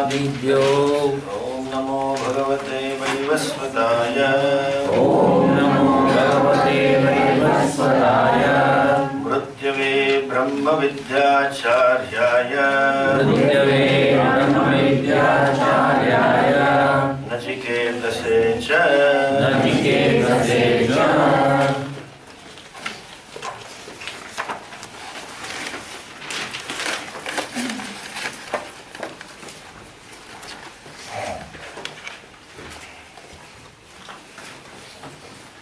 ब्रह्मादिभ्यो ॐ नमो भगवते वैवस्वताय ॐ नमो भगवते वैवस्वताय मृत्यवे ब्रह्मविद्याचार्याय मृत्यवे ब्रह्मविद्याचार्याय नचिकेतसे च नचिकेतसे च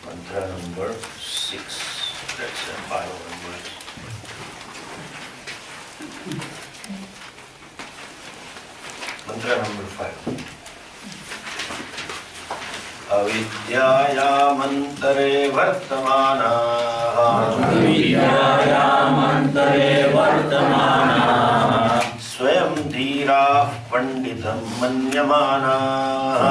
mantra number 6. That's a 5 numbers. Mantra number 5. अविद्यायामन्तरे वर्तमानाः विद्यायामन्तरे वर्तमानाः स्वयं धीराः पण्डितं मन्यमानाः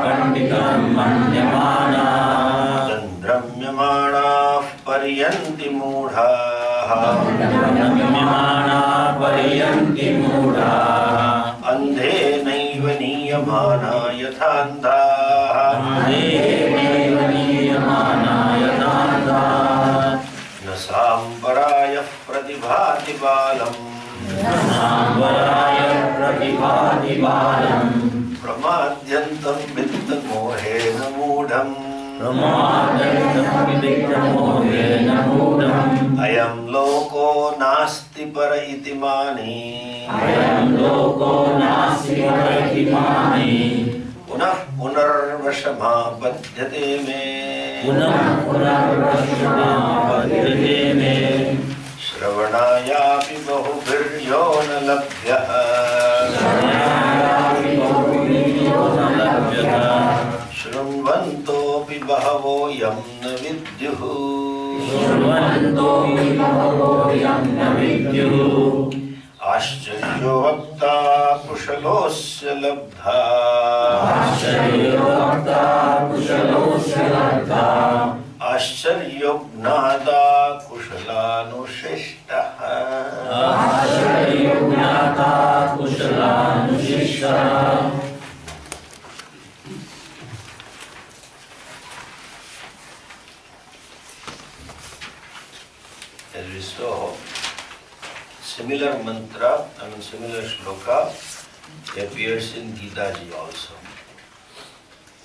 पण्डितं मन्यमानाः तन्द्रम्यमाणाः पर्यन्ति मूढाः रम्यमाणाः पर्यन्ति मूढाः अन्धेनैव नीयमाना यथान्धाः देवैव नीयमानाय दान्ताः न साम्बरायः प्रतिभाति बालम् साम्बराय प्रतिभाति बालम् प्रमाद्यन्तं वित्तमोहेन मूढम् प्रमादं विदिग्धमोहेन मूढम् अयं लोको नास्ति पर इति मानी अयं लोको नास्ति परमिति मानि पुनः पुनर्वशमापद्यते मे पुनः पुनर्वशमापद्यते मे श्रवणायापि बहुभिर्यो न लभ्यः शरणायापि बहुभिर्यो न लभ्यः शृण्वन्तोऽपि बहवो यं न विद्युः शृण्वन्तोऽपि बहवो यं न विद्युः आश्चर्यो वक्ता कुशलोऽस्य लब्धा आश्चर्यो वक्ता कुशलोऽस्य लब्धा आश्चर्यो ज्ञाता कुशलानुशिष्टः आश्चर्यो ज्ञाता कुशलानुशिष्टः As we saw, similar mantra, similar shloka appears in Gita ji also.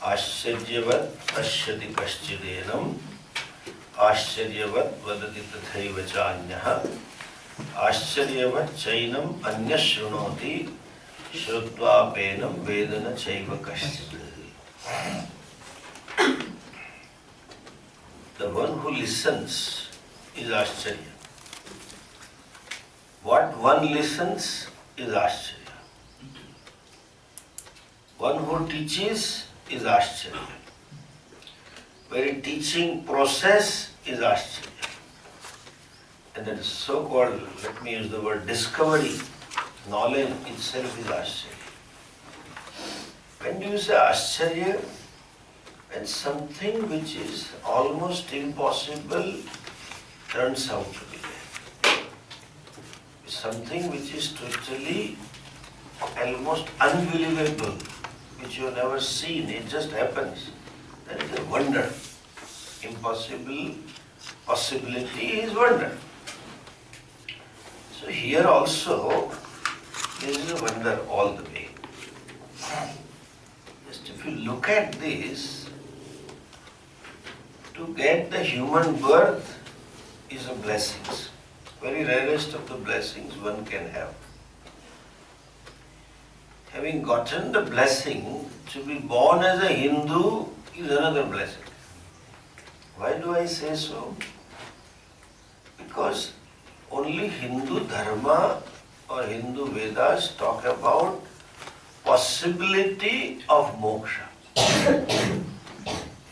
Ashcharyavat pashyati kaschideenam Ashcharyavat vadati tathaiva chanyah Ashcharyavat chainam anya shrunoti Shrutva penam vedana chaiva kaschid. The one who listens is Ashcharya. What one listens is Ashcharya. One who teaches is Ashcharya. Very teaching process is Ashcharya. And that is so-called, let me use the word discovery, knowledge itself is Ashcharya. When you say Ashcharya, when something which is almost impossible turns out to be there. Something which is totally almost unbelievable, which you have never seen, it just happens. That is a wonder. Impossible possibility is wonder. So here also, there is a wonder all the way. Just if you look at this, to get the human birth is a blessing. Very rarest of the blessings one can have. Having gotten the blessing, to be born as a Hindu is another blessing. Why do I say so? Because only Hindu Dharma or Hindu Vedas talk about possibility of moksha.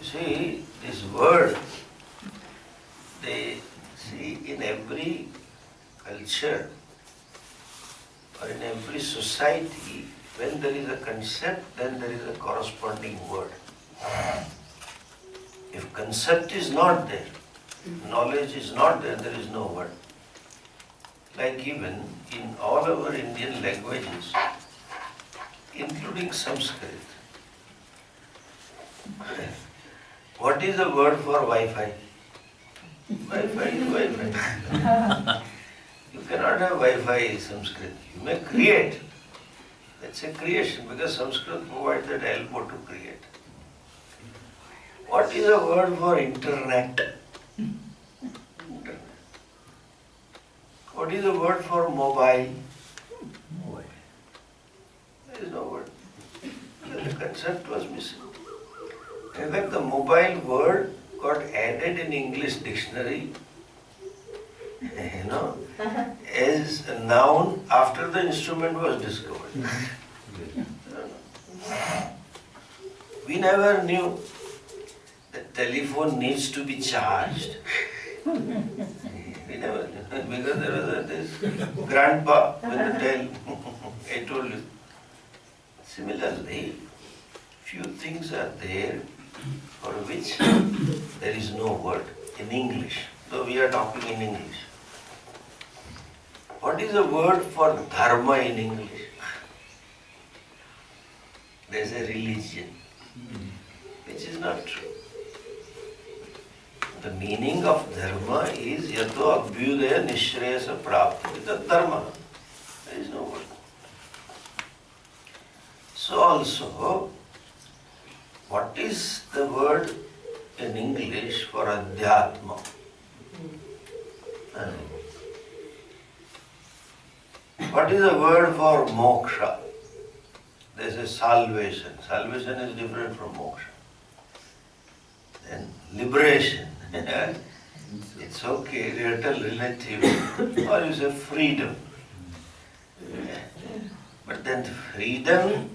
You see, this word, they see in every culture or in every society, when there is a concept, then there is a corresponding word. If concept is not there, knowledge is not there, there is no word. Like even in all our Indian languages, including Sanskrit. What is the word for Wi-Fi? Wi-Fi is Wi-Fi. You cannot have Wi-Fi in Sanskrit. You may create. That's a creation because Sanskrit provides that elbow to create. What is the word for internet? Internet. What is the word for mobile? There is no word. The concept was missing. In fact, the mobile word got added in English dictionary, as a noun after the instrument was discovered. We never knew that telephone needs to be charged. We never knew, because there was this grandpa with the tell, I told you. Similarly, few things are there for which there is no word in English, though we are talking in English. What is the word for dharma in English? There is a religion, which is not true. The meaning of dharma is yato abhyudaya nishreyasa prapti. It's a dharma. There is no word. So also, what is the word in English for adhyatma? What is the word for moksha? There is a salvation. Salvation is different from moksha. Then liberation. It's okay, little relative. Or you say freedom. But then freedom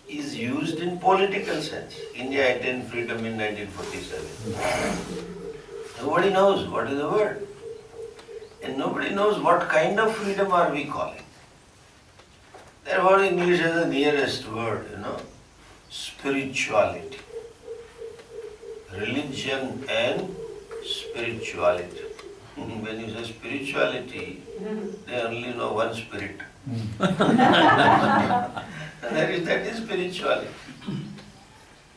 is used in political sense. India attained freedom in 1947. Nobody knows what is the word. And nobody knows what kind of freedom are we calling. Therefore English is the nearest word, spirituality. Religion and spirituality. When you say spirituality, they only know one spirit. And that is spirituality.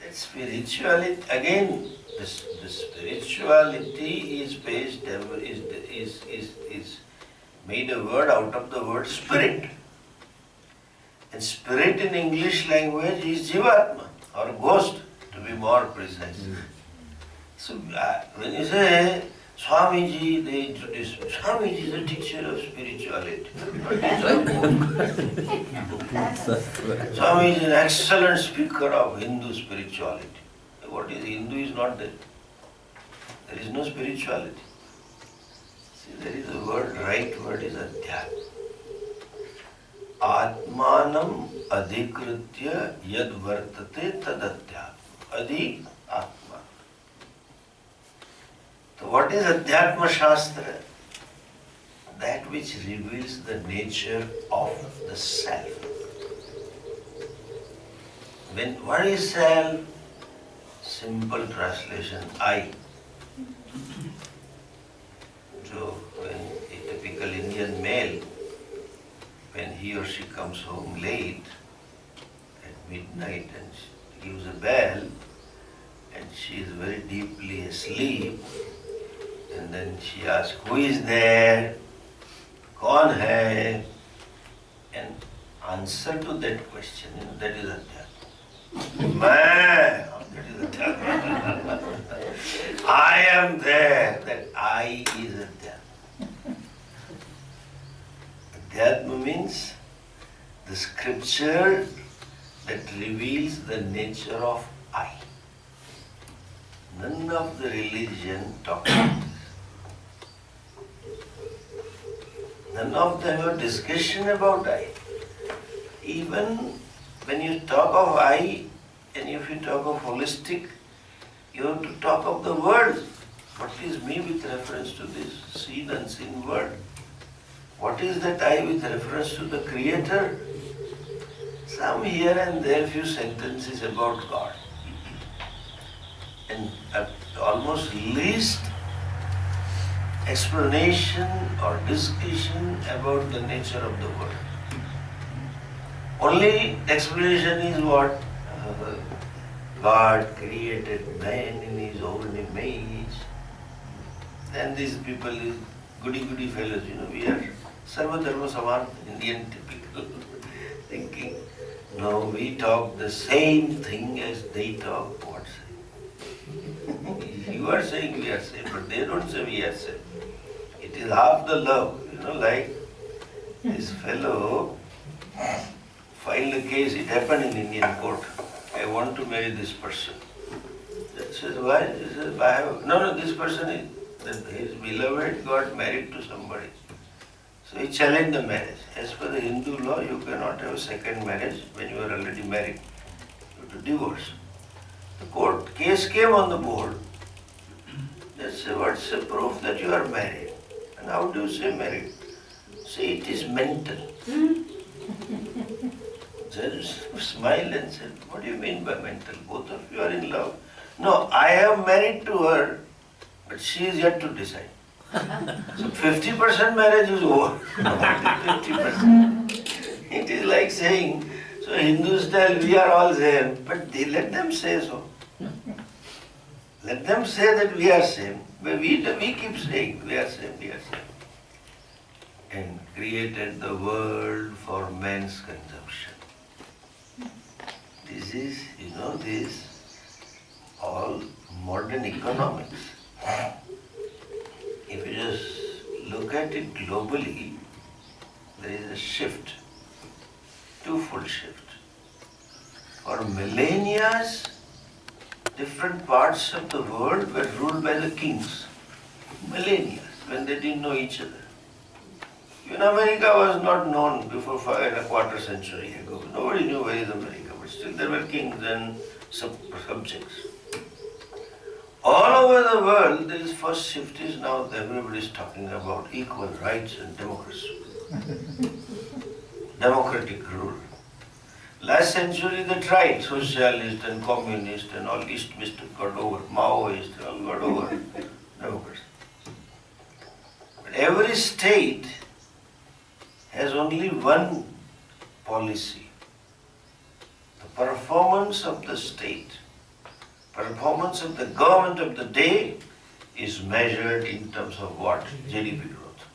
That spirituality, again, the spirituality is based, is made a word out of the word spirit. And spirit in English language is jivatma, or ghost, to be more precise. So when you say Swamiji, they introduce Swamiji is a teacher of spirituality. Swami is an excellent speaker of Hindu spirituality. What is Hindu is not there. There is no spirituality. See, there is a word, right word is adhyatma. Atmanam adhikritya yad vartate tad adhyatma. Adhi atma. So what is Adhyatma Shastra? That which reveals the nature of the self. What is self? Simple translation, I. So when a typical Indian male, when he or she comes home late at midnight and gives a bell and she is very deeply asleep, and then she asks, who is there? Kaun hai? And answer to that question, that is Adhyatma. Main, that is Adhyatma. I am there, that I is Adhyatma. Adhyatma means the scripture that reveals the nature of I. None of the religion talk about this. None of them have discussion about I. Even when you talk of I, and if you talk of holistic, you have to talk of the world. What is me with reference to this seen and unseen world? What is that I with reference to the Creator? Some here and there few sentences about God. And almost least explanation or discussion about the nature of the world. Only explanation is what? God created man in his own image. And these people is goody fellows, we are Sarva Dharma Saman, Indian typical thinking. No, we talk the same thing as they talk. What say? You are saying we are same, but they don't say we are same. It is half the love, like this fellow filed a case, it happened in Indian court. I want to marry this person. That says, why? He says, this person is, his beloved got married to somebody. So he challenged the marriage. As per the Hindu law, you cannot have a second marriage when you are already married. You have to divorce. The court case came on the board. They say, what's the proof that you are married? And how do you say married? Say it is mental. Judge smiled and said, what do you mean by mental? Both of you are in love. No, I am married to her, but she is yet to decide. So 50% marriage is over. 50%. It is like saying, so Hindus tell we are all same, but they let them say so. Let them say that we are same. But we keep saying we are same, we are same. And created the world for man's consumption. This is, this all modern economics. If you just look at it globally, there is a shift, twofold shift. For millennia, different parts of the world were ruled by the kings. Millennia, when they didn't know each other. Even America was not known before 5.25 centuries ago. Nobody knew where is America, but still there were kings and subjects. All over the world, this first shift is now everybody is talking about equal rights and democracy. Democratic rule. Last century they tried, socialist and communist and all East-West got over, Maoist all got over democracy. But every state has only one policy. The performance of the state, performance of the government of the day is measured in terms of what? GDP growth.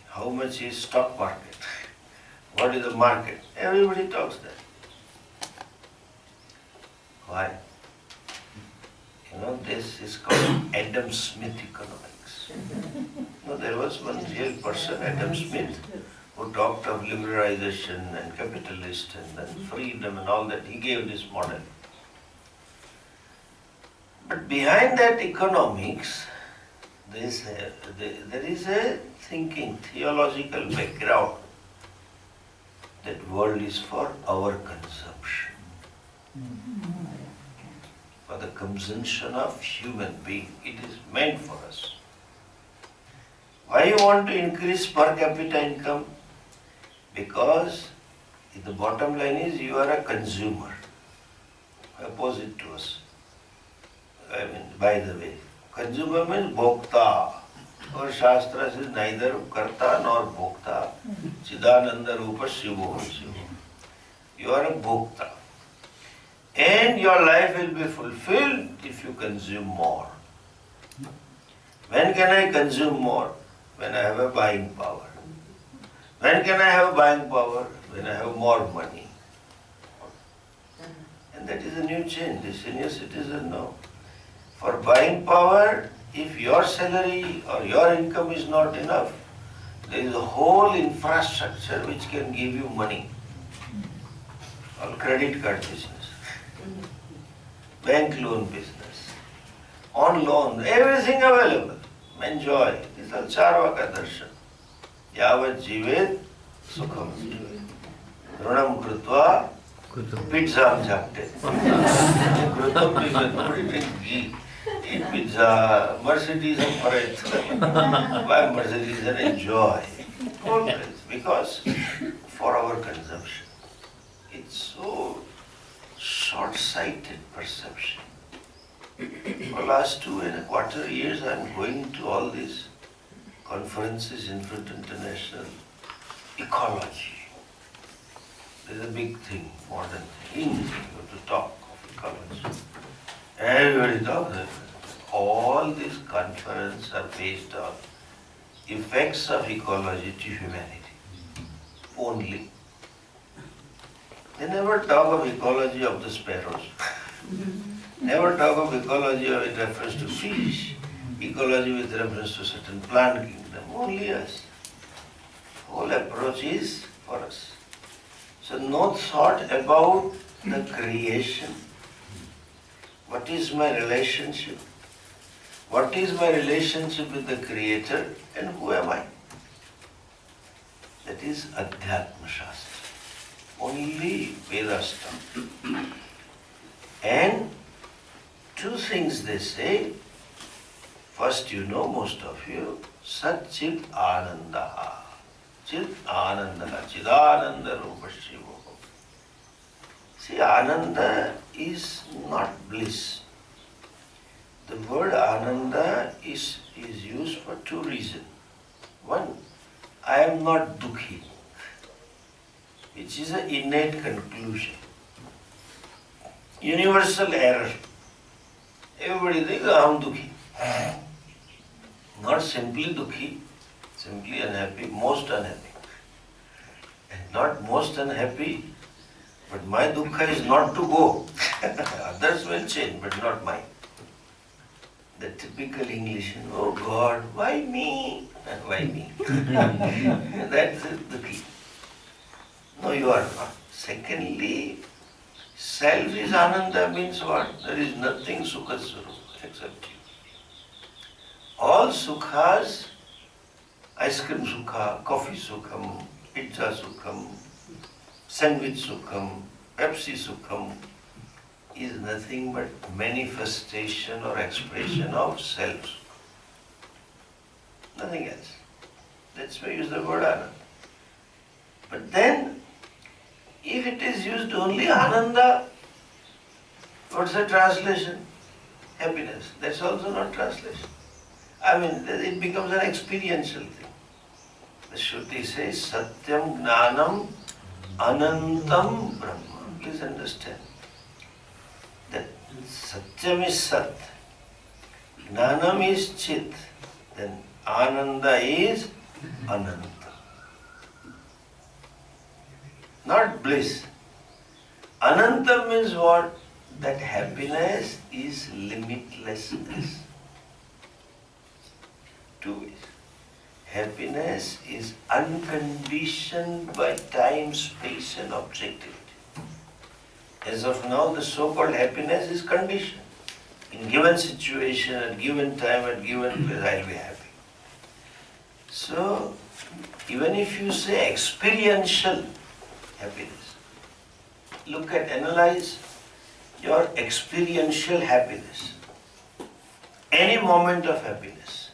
How much is stock market? What is the market? Everybody talks that. Why? This is called Adam Smith economics. There was one real person, Adam Smith, who talked of liberalization and capitalist and then freedom and all that. He gave this model. But behind that economics, there is a thinking, theological background. That world is for our consumption. For the consumption of human being. It is meant for us. Why you want to increase per capita income? Because the bottom line is you are a consumer. Opposite to us. By the way, consumer means bhokta. Our Shastra says neither karta nor bhokta. Chidananda rupa shivo. You are a bhokta. And your life will be fulfilled if you consume more. When can I consume more? When I have a buying power. When can I have buying power? When I have more money. And that is a new change. The senior citizen know. For buying power, if your salary or your income is not enough, there is a whole infrastructure which can give you money. Or credit card business, bank loan business, on loan, everything available. Enjoy. This is Charvaka darshan. Yavat jivet sukham jivet. Runam krutva pizzam jhakte. Krutam pizzam, nobody drink ghee. Eat pizza, Mercedes and parade. Buy Mercedes and enjoy. Always. Because for our consumption. It's so short-sighted perception. For the last 2.25 years, I am going to all these conferences, Infant International, ecology. is a big thing, modern thing. You have to talk of ecology. Everybody talks. All these conferences are based on effects of ecology to humanity. Only. They never talk of ecology of the sparrows. Never talk of ecology with reference to fish. Ecology with reference to certain plant kingdom. Only us. Whole approach is for us. So no thought about the creation. What is my relationship? What is my relationship with the Creator and who am I? That is Adhyatma Shastra. Only Veda stuff. And two things they say. First, you know, most of you, Sat Chit Ananda. Chit Ananda, Chidananda Rupa Shiva. See, Ananda is not bliss. The word Ananda is used for two reasons. One, I am not dukhi, which is an innate conclusion. Universal error. Everybody thinks I am dukhi. Not simply dukhi, simply unhappy, most unhappy. And not most unhappy, but my dukkha is not to go. Others will change, but not mine. The typical English, oh God, why me? And why me? That's the key. No, you are not. Secondly, self is Ananda means what? There is nothing Sukha Swarupa except you. All Sukhas, ice cream Sukha, coffee Sukham, pizza Sukham, sandwich Sukham, Pepsi Sukham, is nothing but manifestation or expression of self. Nothing else. That's why I use the word Ananda. But then, if it is used only Ananda, what's the translation? Happiness. That's also not translation. I mean, it becomes an experiential thing. The Shruti says, Satyam Gnanam Anantam Brahma. Please understand that Satyam is Sat, Gnanam is Chit, then Ananda is Ananta. Not bliss. Ananta means what? That happiness is limitlessness. Two ways. Happiness is unconditioned by time, space and objectivity. As of now, the so-called happiness is conditioned. In given situation, at given time, at given place, I'll be happy. So, even if you say experiential happiness, look at, analyze your experiential happiness, any moment of happiness,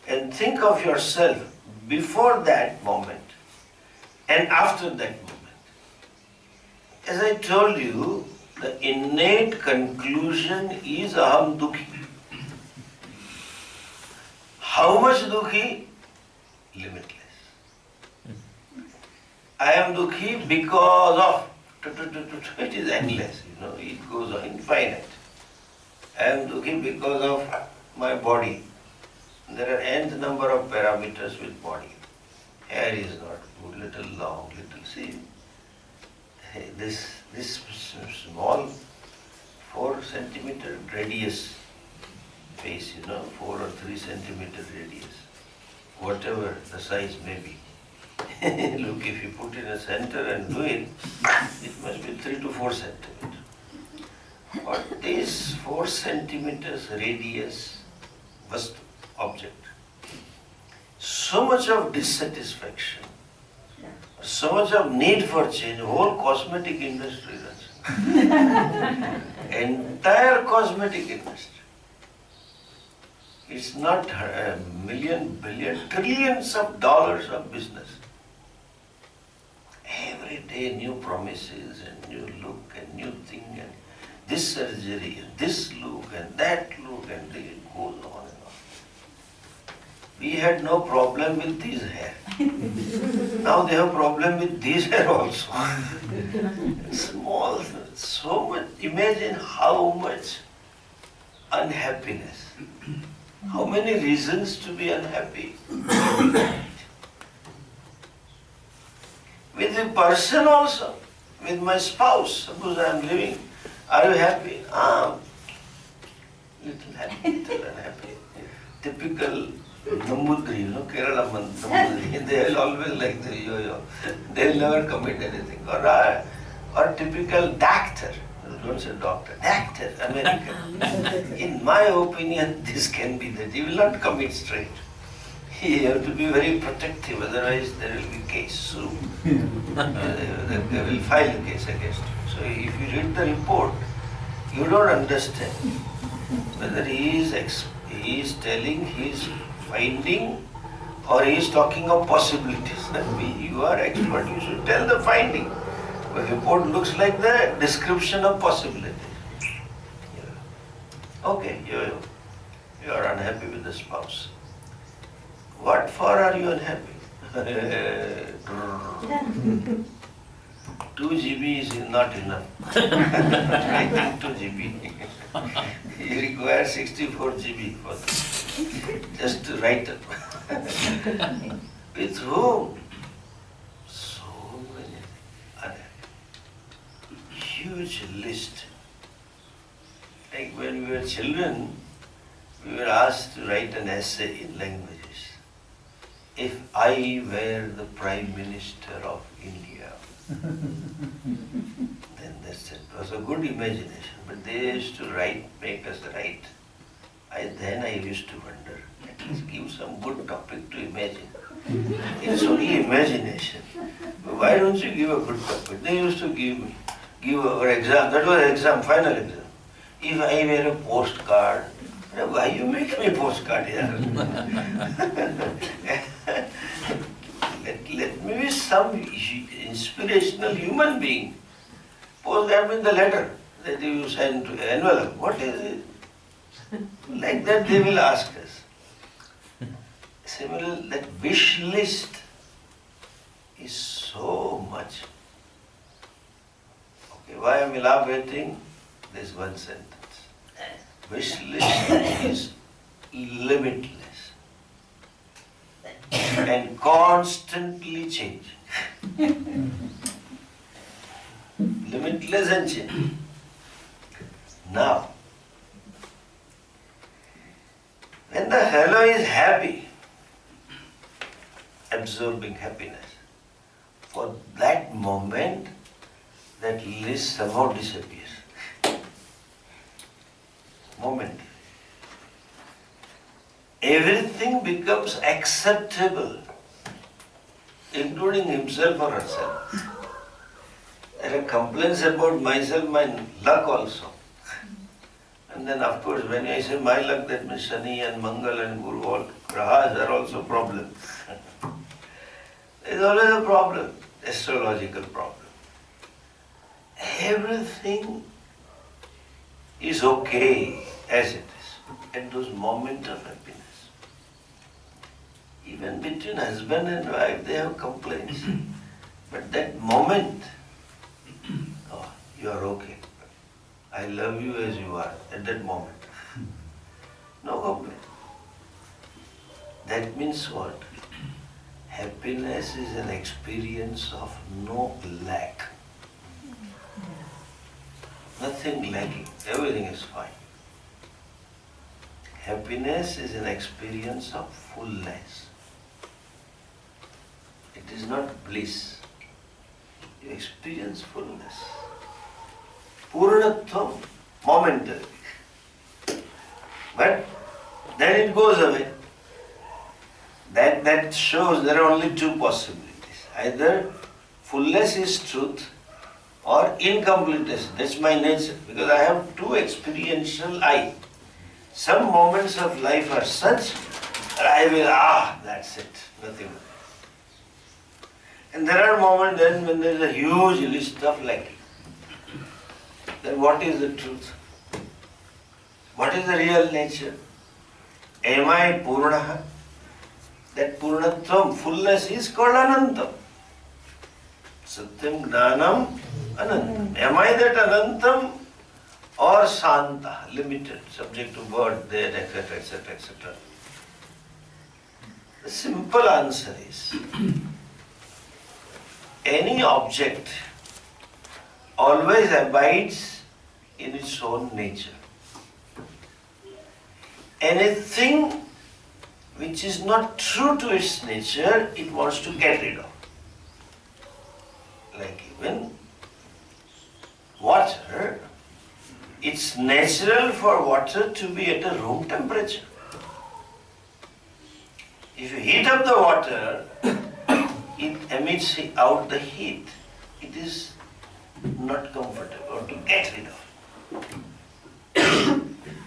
and think of yourself before that moment and after that moment. As I told you, the innate conclusion is aham dukhi. How much dukhi? Limitless. I am dukhi because of, it is endless, it goes on, infinite. I am dukhi because of my body. There are nth number of parameters with body. Hair is not good, little long, little, see. This small 4 centimeter radius face, 4 or 3 centimeter radius, whatever the size may be. Look, if you put in a center and do it, it must be 3 to 4 centimeters. But this 4 centimeters radius object, so much of dissatisfaction, so much of need for change, whole cosmetic industry runs. Entire cosmetic industry. It's not a million, billion, trillions of dollars of business. Every day new promises and new look and new thing and this surgery and this look and that look and it goes on and on. We had no problem with these hair. Now they have problem with these hair also. Small, so much. Imagine how much unhappiness. How many reasons to be unhappy? With the person also, with my spouse. Suppose I am living, are you happy? Little happy, little unhappy. Typical Nambudri, Kerala Nambudri. They will always like the yo-yo. They will never commit anything. Or typical doctor. Don't say doctor. Doctor, American. In my opinion, this can be that. He will not commit straight. You have to be very protective, otherwise there will be case soon. They will file a case against you. So if you read the report, you don't understand whether he is telling his finding or he is talking of possibilities. You are expert, you should tell the finding. The report looks like the description of possibilities. Okay, you are unhappy with the spouse. What for are you unhappy? 2 GB is not enough. I think 2 GB. You require 64 GB for this. Just to write up. With whom? So many unhappy. Huge list. Like when we were children, we were asked to write an essay in languages. If I were the Prime Minister of India, then that's it. It was a good imagination, but they used to make us write. Then I used to wonder, at least give some good topic to imagine. It's only imagination. But why don't you give a good topic? They used to give our exam, that was exam, final exam. If I were a postcard, why you make me postcard here? Let me be some inspirational human being. Postcard means the letter that you send to envelope. What is it? Like that they will ask us. Similarly, that wish list is so much. Okay, why am I elaborating? There's one sentence. Wish list is limitless and constantly changing. Limitless and changing. Now, when the fellow is happy, absorbing happiness, for that moment, that list somehow disappears. Moment. Everything becomes acceptable, including himself or herself. There are complaints about myself, my luck also. And then of course when I say my luck, that means Shani and Mangal and Guru, all grahas are also problems. There is always a problem, astrological problem. Everything is okay as it is at those moments of happiness. Even between husband and wife they have complaints. But that moment, oh, you are okay. I love you as you are at that moment. No complaint. That means what? Happiness is an experience of no lack. Nothing lacking, everything is fine. Happiness is an experience of fullness. It is not bliss. You experience fullness. Purnatvam, momentary. But then it goes away. That shows there are only two possibilities. Either fullness is truth or incompleteness. That's my nature. Because I have two experiential I. Some moments of life are such that I will, that's it, nothing more. And there are moments then when there is a huge list of lacking. Then what is the truth? What is the real nature? Am I Purnaha? That Purnatvam, fullness, is called Anantam. Satyam Gnanam Anantam. Am I that Anantam or Santa, limited, subject to birth, death, etc., etc., etc.? The simple answer is, any object always abides in its own nature. Anything which is not true to its nature, it wants to get rid of. Like even water, it's natural for water to be at a room temperature. If you heat up the water, it emits out the heat. It is not comfortable to get rid of.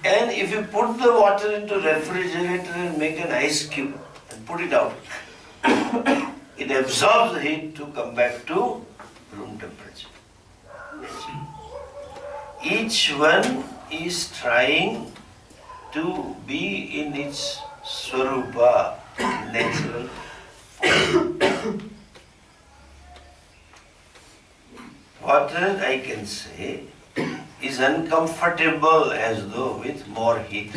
And if you put the water into refrigerator and make an ice cube and put it out, it absorbs the heat to come back to room temperature. Each one is trying to be in its swarupa, natural form. Water, I can say, is uncomfortable as though with more heat.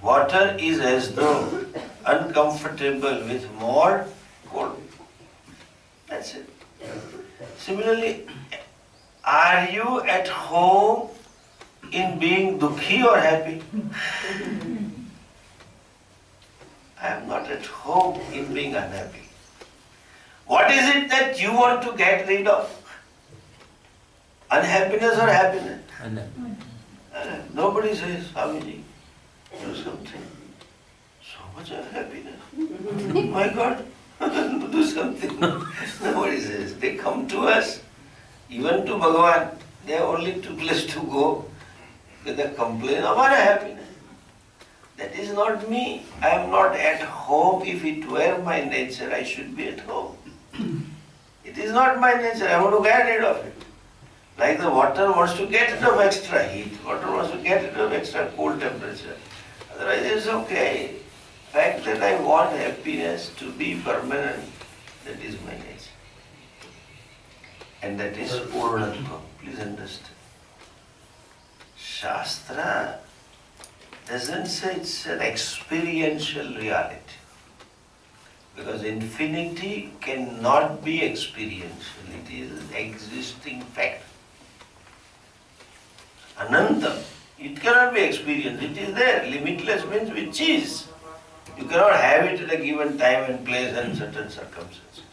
Water is as though uncomfortable with more cold. That's it. Similarly, are you at home in being dukhi or happy? I am not at home in being unhappy. What is it that you want to get rid of? Unhappiness or happiness? Nobody says, Swamiji, do something. So much unhappiness. My God, do something. Nobody says. They come to us, even to Bhagavan. They have only two places to go with a complaint of unhappiness. That is not me. I am not at home. If it were my nature, I should be at home. It is not my nature. I want to get rid of it. Like the water wants to get rid of extra heat. Water wants to get rid of extra cold temperature. Otherwise it's okay. Fact that I want happiness to be permanent, that is my nature. And that is Purnatva. Please understand. Shastra doesn't say it's an experiential reality. Because infinity cannot be experiential. It is an existing fact. Ananta, it cannot be experienced. It is there. Limitless means which is. You cannot have it at a given time and place and certain circumstances.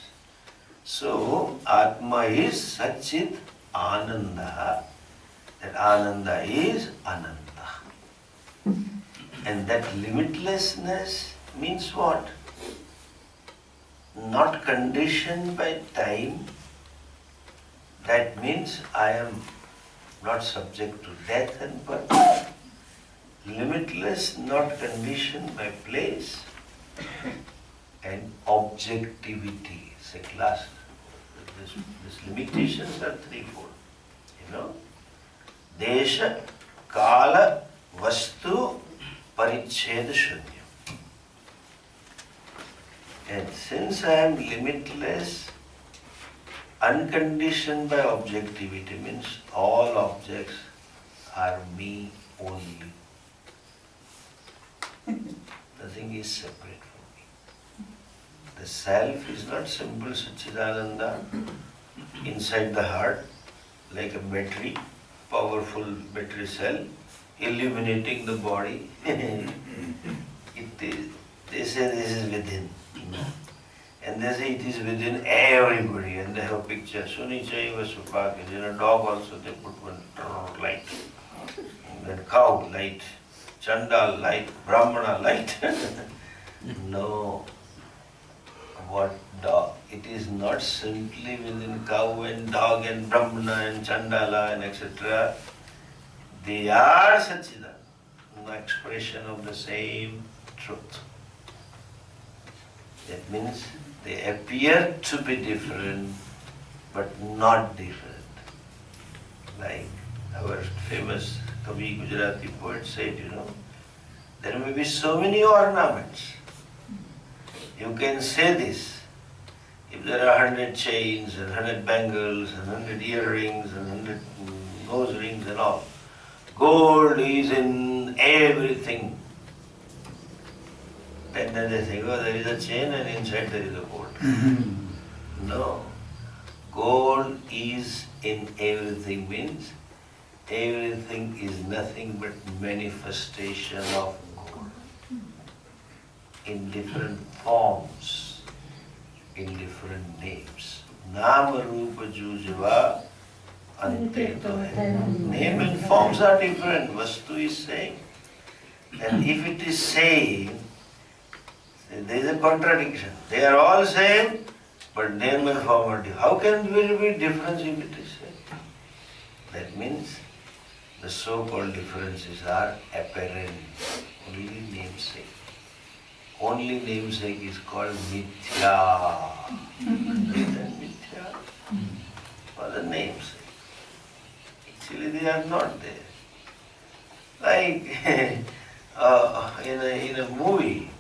So, Atma is Satchit Ananda. That Ananda is Ananta. And that limitlessness means what? Not conditioned by time. That means I am not subject to death and birth. Limitless, not conditioned by place. And objectivity. It's a class. These limitations are threefold. You know? Desha, Kala, Vastu, Paricheda Shunya. And since I am limitless, unconditioned by objectivity means all objects are me only. Nothing is separate from me. The self is not simple Satchidananda inside the heart, like a battery, powerful battery cell, illuminating the body. It is, they say this is within. And they say it is within everybody, and they have a picture. Sunichaiva Supakis. In a dog also they put one light. And then cow light, Chandal light, Brahmana light. No. What dog? It is not simply within cow and dog and Brahmana and Chandala and etc. They are Satchidananda, an expression of the same truth. That means they appear to be different, but not different. Like our famous Kavi Gujarati poet said, there may be so many ornaments, You can say this. If there are 100 chains and 100 bangles and 100 earrings and 100 nose rings and all, gold is in everything. Then they think, oh, there is a chain and inside there is a gold. No. Gold is in everything means everything is nothing but manifestation of gold. In different forms, in different names. Nama Rupa Jujava Ante to hai. Name and forms are different. Vastu is same. And if it is same, there is a contradiction. They are all same, but name and form are different. How can there be difference if it is same? That means the so-called differences are apparent, only namesake. Only namesake is called mithya. Understand mithya? For the namesake. Actually they are not there. Like in a movie,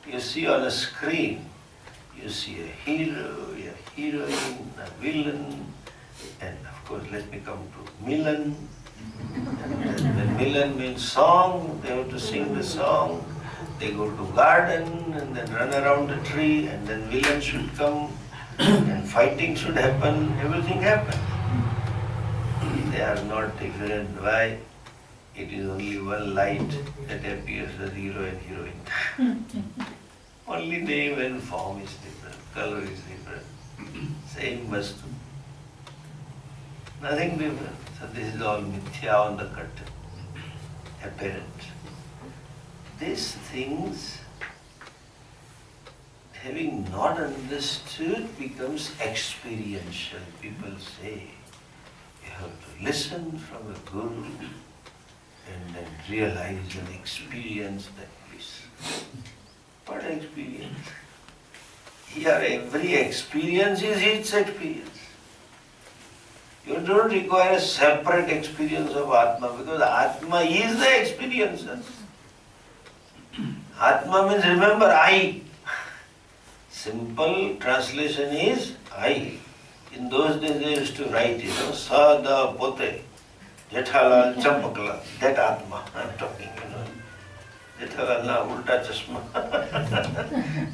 you see on a screen, you see a hero, a heroine, a villain, and of course let me come to Milan. And when Milan means song, they have to sing the song. They go to garden and then run around the tree, and then villain should come and fighting should happen, everything happens. They are not different. Why? It is only one light that appears as hero and heroine. Only name and form is different, color is different. Same vastu. Nothing different. So this is all mithya on the curtain, apparent. These things, having not understood, becomes experiential. People say, you have to listen from a guru and then realize and experience that bliss. What experience? Here every experience is its experience. You don't require a separate experience of Atma because Atma is the experiencer. Atma means remember I. Simple translation is I. In those days they used to write, Sada Pote, Jethalal Champakla, that Atma I'm talking, Jethalal na ulta chashma.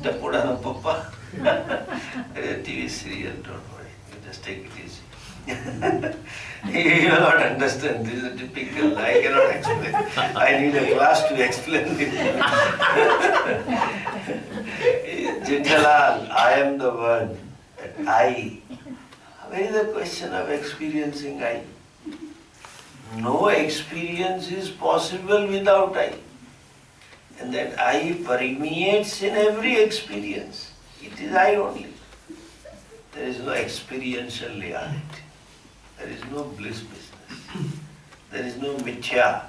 Tapudana Papa. TV serial, don't worry, you just take it easy. You will not understand, this is a typical, I cannot explain. I need a class to explain this. Jethalal, I am the one, that I. Where is the question of experiencing I? No experience is possible without I. And that I permeates in every experience. It is I only. There is no experiential reality. There is no bliss business. There is no mithya.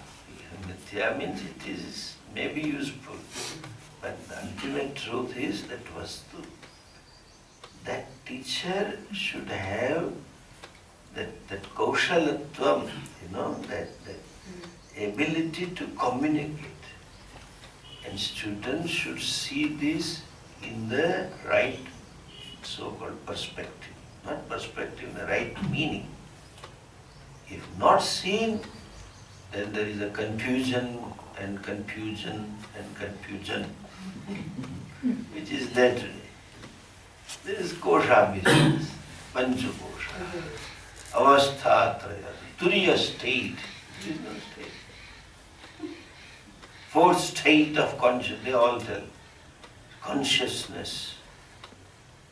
Mithya means it is maybe useful. But the ultimate truth is that vastu. That teacher should have that kaushalatvam, that ability to communicate. And students should see this in the right so-called perspective. Not perspective, the right meaning. If not seen, then there is a confusion and confusion and confusion, which is there today. There is kosha business, pancha kosha, avastha traya, turiya state, there is no state. Fourth state of consciousness, they all tell. Consciousness,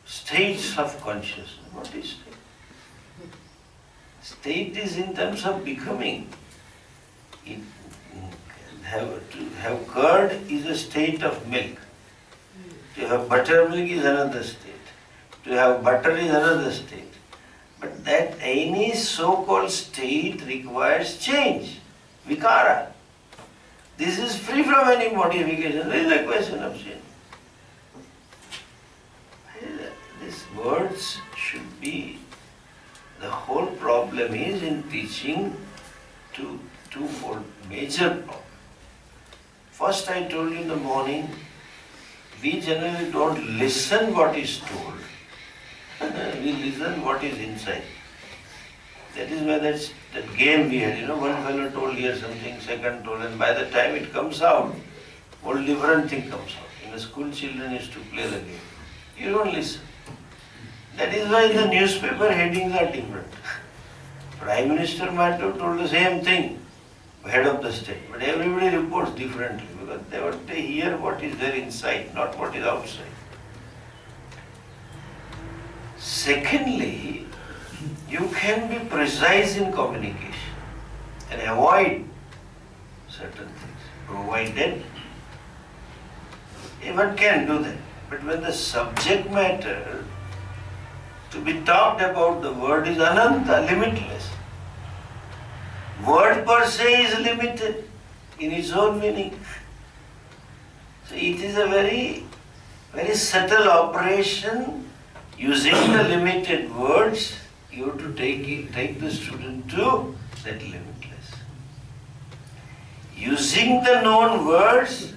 states of consciousness. What is state? State is in terms of becoming. To have curd is a state of milk. To have buttermilk is another state. To have butter is another state. But that any so-called state requires change, vikara. This is free from any modification. There is a question of change. These words should be, the whole problem is in teaching twofold major problem. First I told you in the morning, we generally don't listen what is told. We listen what is inside. That is why that game we had, one fellow told here something, second told, and by the time it comes out, all different thing comes out. In the school, children used to play the game. You don't listen. That is why the newspaper headings are different. Prime Minister might have told the same thing, head of the state, but everybody reports differently because they hear what is there inside, not what is outside. Secondly, you can be precise in communication and avoid certain things, provided one can do that. But when the subject matter to be talked about, the word is ananta, limitless. Word per se is limited in its own meaning. So it is a very, very subtle operation. Using the limited words, you have to take the student to that limitless. Using the known words,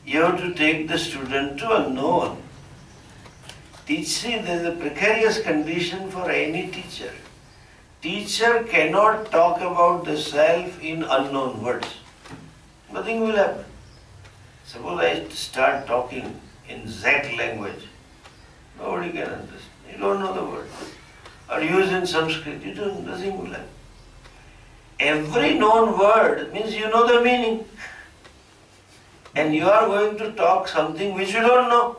you have to take the student to unknown. Teaching, there is a precarious condition for any teacher. Teacher cannot talk about the self in unknown words. Nothing will happen. Suppose I start talking in Zak language. Nobody can understand. You don't know the word. Or use in Sanskrit, nothing will happen. Every known word means you know the meaning. And you are going to talk something which you don't know.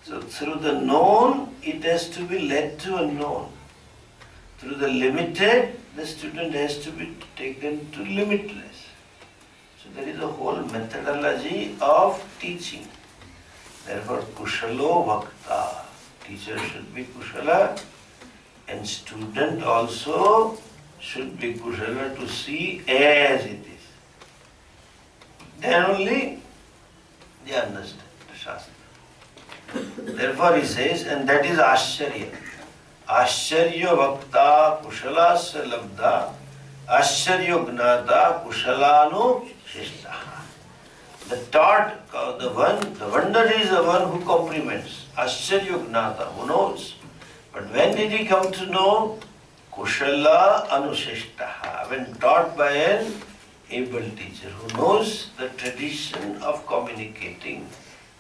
So through the known, it has to be led to unknown. Through the limited, the student has to be taken to limitless. So there is a whole methodology of teaching. Therefore, kushalo bhakta. Teacher should be kushala and student also should be kushala to see as it is. Then only they understand the Shastra. Therefore he says, and that is Ashcharya. Ashcharya bhakta kushalasya labdha Ashcharya gnata kushalanu shishtaha. The wonder is the one who compliments. Ashcharya gnata, who knows. But when did he come to know? Kushala anushishtaha, when taught by an able teacher who knows the tradition of communicating,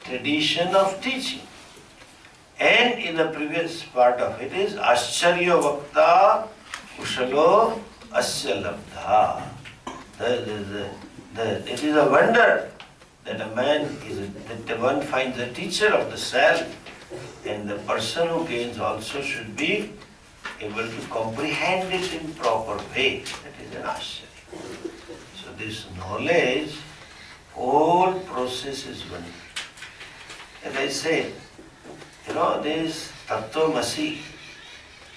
tradition of teaching. And in the previous part of it is Ashcharya Vakta Kushalo Asya Labdha. It is a wonder that that one finds a teacher of the self, and the person who gains also should be able to comprehend it in proper way. That is an Ashcharya. So this knowledge, whole process is one. As I said, this Tattvamasi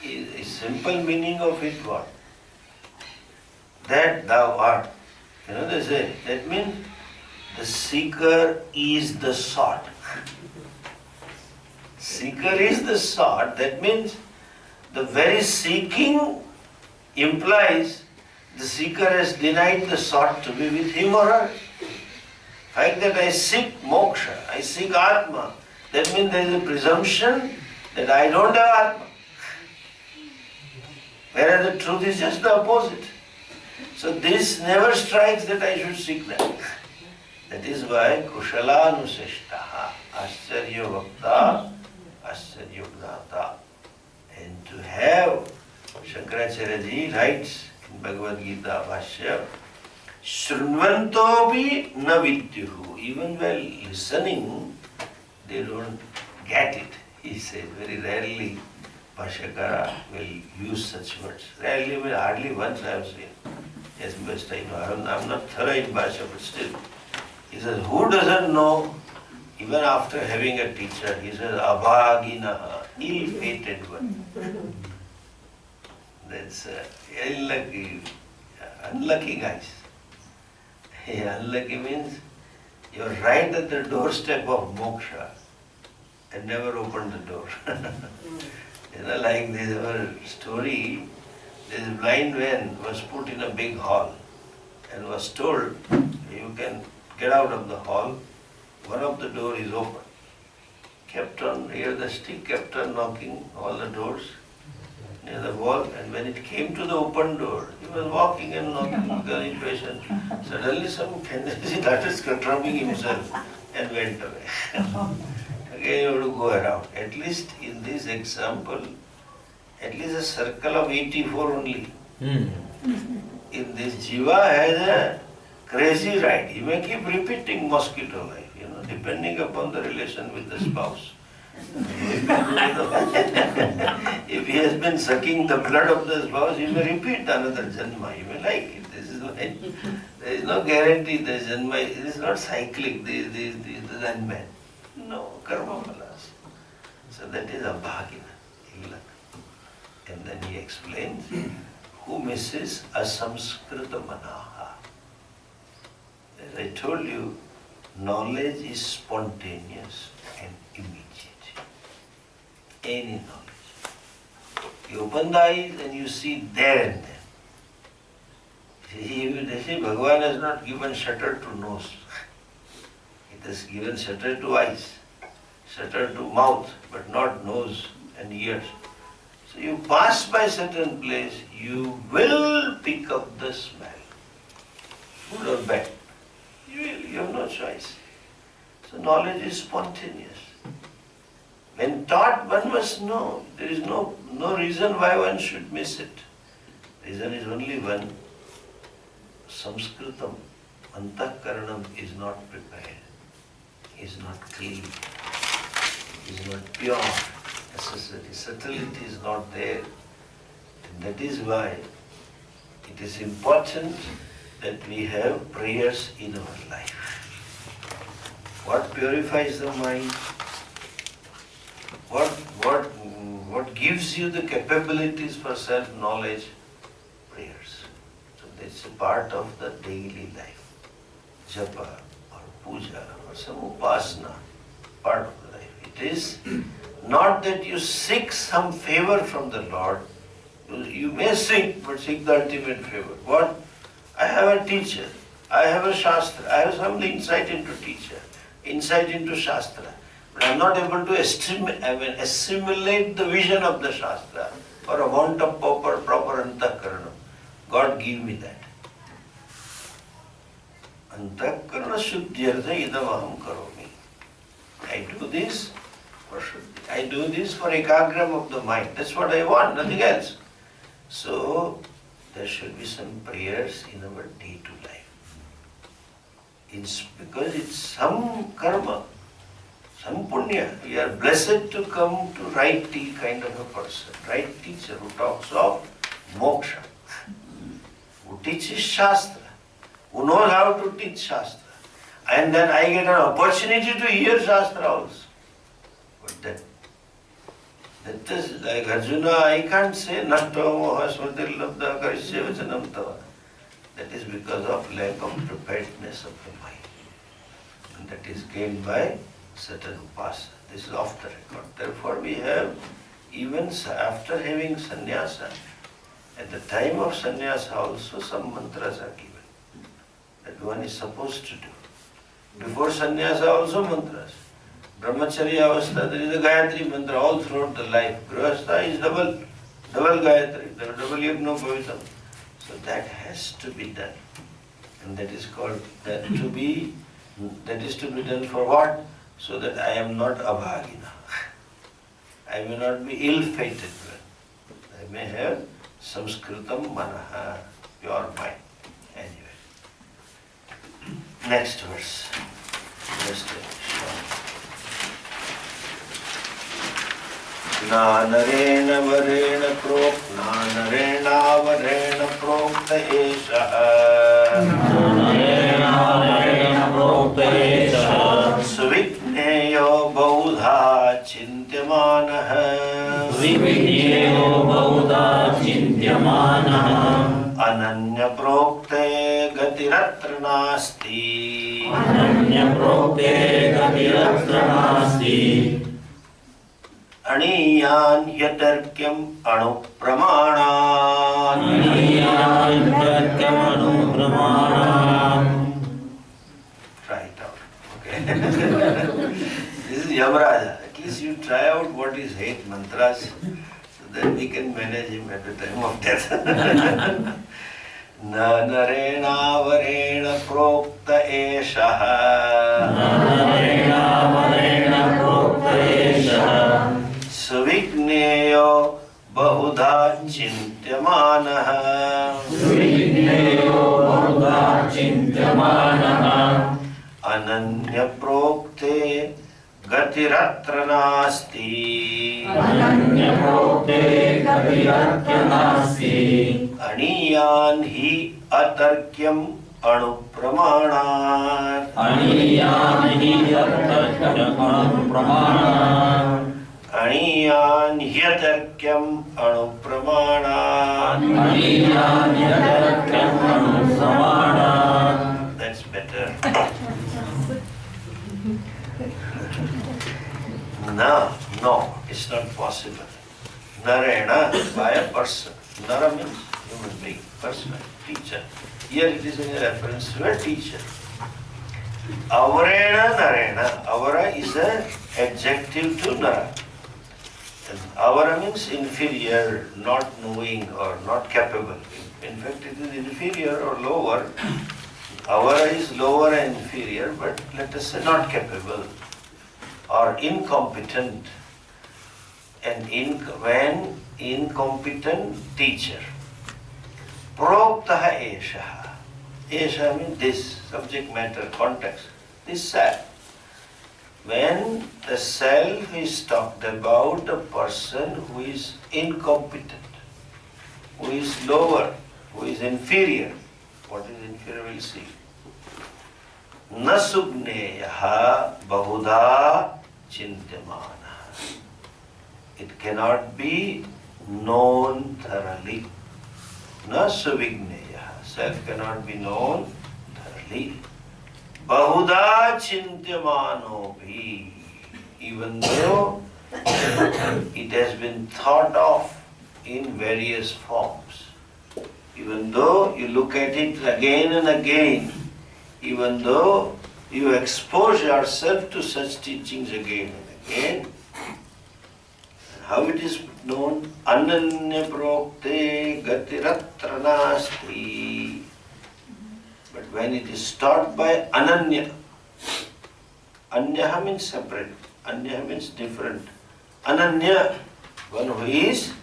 is a simple meaning of it what? That thou art. They say, that means the seeker is the sought. Seeker is the sought, that means the very seeking implies the seeker has denied the sought to be with him or her. The fact that I seek moksha, I seek Atma, that means there is a presumption that I don't have Atma. Whereas the truth is just the opposite. So this never strikes that I should seek that. That is why Kushala Anuseshtaha, Ashcharya Vakta, Ashcharya Gnata. And to have, Shankaracharya ji writes in Bhagavad Gita Bhashya, Shrunvantopi na vidyuhu. Even while listening, they don't get it. He says, very rarely Bhashyakara will use such words. Rarely, hardly once I have seen. Yes, best I know. I'm not thorough in Bhashya, but still. He says, who doesn't know, even after having a teacher, he says, abhaginaha, ill-fated one. That's unlucky guys. Unlucky means you're right at the doorstep of moksha and never opened the door. Like this our story, this blind man was put in a big hall and was told, you can get out of the hall one of the door is open. Here the stick kept on knocking all the doors near the wall, and when it came to the open door, he was walking and knocking, becoming impatient. Suddenly some tendency started scrubbing himself and went away. Again you have to go around. At least in this example, at least a circle of 84 only. In this Jiva has a crazy ride. He may keep repeating mosquito life, depending upon the relation with the spouse. If he has been sucking the blood of the spouse, he may repeat another janma. He may like it. This is why there is no guarantee the janma. It is not cyclic. The man. No, karma malas. So that is abhagina, ill luck. And then he explains, who misses asamskrita manaha. As I told you, knowledge is spontaneous and immediate. Any knowledge. You open the eyes and you see there and then. They say Bhagavan has not given shutter to nose. It has given shutter to eyes, shutter to mouth, but not nose and ears. So you pass by certain place, you will pick up the smell, good or bad. You have no choice. So knowledge is spontaneous. When taught, one must know. There is no reason why one should miss it. Reason is only one. Samskritam, antakaranam is not prepared, is not clean, is not pure, necessary. Subtlety is not there. And that is why it is important that we have prayers in our life. What purifies the mind? What gives you the capabilities for self-knowledge? Prayers. So that's a part of the daily life. Japa or puja or some upasana, part of the life. It is not that you seek some favor from the Lord. You may seek, but seek the ultimate favor. What? I have a teacher. I have a Shastra. I have some insight into teacher, insight into Shastra. But I am not able to assimilate the vision of the Shastra for a want of proper antakaranam. God give me that. Antakarana shuddhyartha idam aham karomi. I do this for shuddhi. I do this for ekagram of the mind. That's what I want, nothing else. So, there should be some prayers in our day-to-life. Because it's some karma, some punya. We are blessed to come to right kind of a person, right teacher who talks of moksha, who teaches Shastra, who knows how to teach Shastra. And then I get an opportunity to hear Shastra also. But that is like Arjuna, I can't say Nashto moha smriti labdha karisya vachanam tava. That is because of lack of preparedness of the mind. And that is gained by certain upasana. This is off the record. Therefore we have, even after having sannyasa, at the time of sannyasa also some mantras are given that one is supposed to do. Before sannyasa also mantras. Brahmacharya avastha, there is a Gayatri mantra all throughout the life. Grihastha is double Gayatri, double yagna pavitam. So that has to be done. And that is called, that is to be done for what? So that I am not abhagina. I may not be ill-fated. I may have samskritam manaha, pure mind. Anyway. Next verse. नानरेण वरेण प्रोक्त नानरेणावरेण प्रोक्त एषः सुविज्ञेयो बहुधा चिन्त्यमानः अनन्यप्रोक्ते गतिरत्र नास्ति अणीयान् ह्यतर्क्यम् अणुप्रमाणान् Try it out. Okay. This is Yamaraja. At least you try out what is hate mantras, so that we can manage him at the time of death. Na narena varena prokta eshaha. Narena varena prokta eshaha. Savigneyo bahudha chintyamanaha. Savigneyo bahudha chintyamanaha. Ananya prokte gatiratra nasti. Ananya prokte gatiratra nasti. Aniyan hi atarkyam anupramanat. Aniyan hi atarkyam anupramanat. Aniyan hi atarkyam anupramanat. Aniyan hi atarkyam anupramanat. That's better. No, it's not possible. Narayana, by a person. Nara means human being, person, teacher. Here it is in a reference to a teacher. Avarena Narayana. Avara is an adjective to Nara. And avara means inferior, not knowing or not capable. In fact, it is inferior or lower. Avara is lower and inferior, but let us say not capable or incompetent. And when incompetent teacher. Proktaha eshaha. Esha means this, subject matter, context. This self. When the self is talked about, a person who is incompetent, who is lower, who is inferior. What is inferior we'll see. Nasugneyaha bahudha chintamana. It cannot be known thoroughly. Nasuvigneyaha. Self cannot be known thoroughly. Bahuda chintamano bhi. Even though it has been thought of in various forms. Even though you look at it again and again, even though you expose yourself to such teachings again and again, how it is known? Ananya prokte gatiratra nasti. But when it is taught by Ananya, Anyaha means separate, Anyaha means different. Ananya, one who is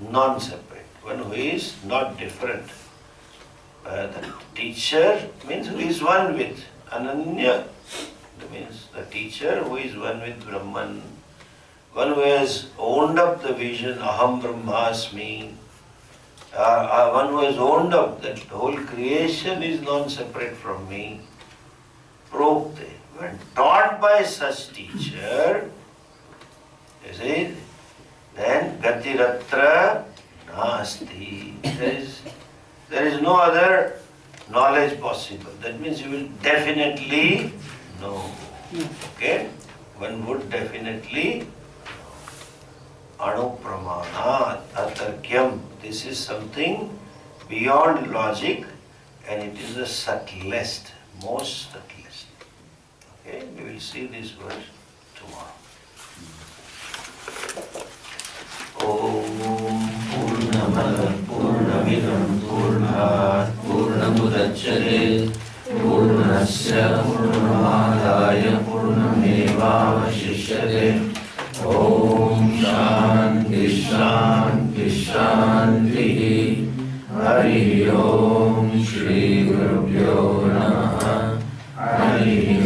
non-separate, one who is not different. The teacher means who is one with. Ananya means the teacher who is one with Brahman. One who has owned up the vision, Aham Brahmasmi. One who has owned up that whole creation is non-separate from me. Prokte. When taught by such teacher, you see, then gatiratra nasti. There is no other knowledge possible. That means you will definitely know. Okay? One would definitely Anupramanat, atarkyam. This is something beyond logic and it is the subtlest, most subtlest. Okay, we will see this verse tomorrow. Om Purnamada Purnamidam Purnat Purnamudachyate Purnasya Purnamadaya Purnamevavashishyate. Om Shanti Shanti Shanti. Hari Om Shri Gurubhyo Namaha. Hari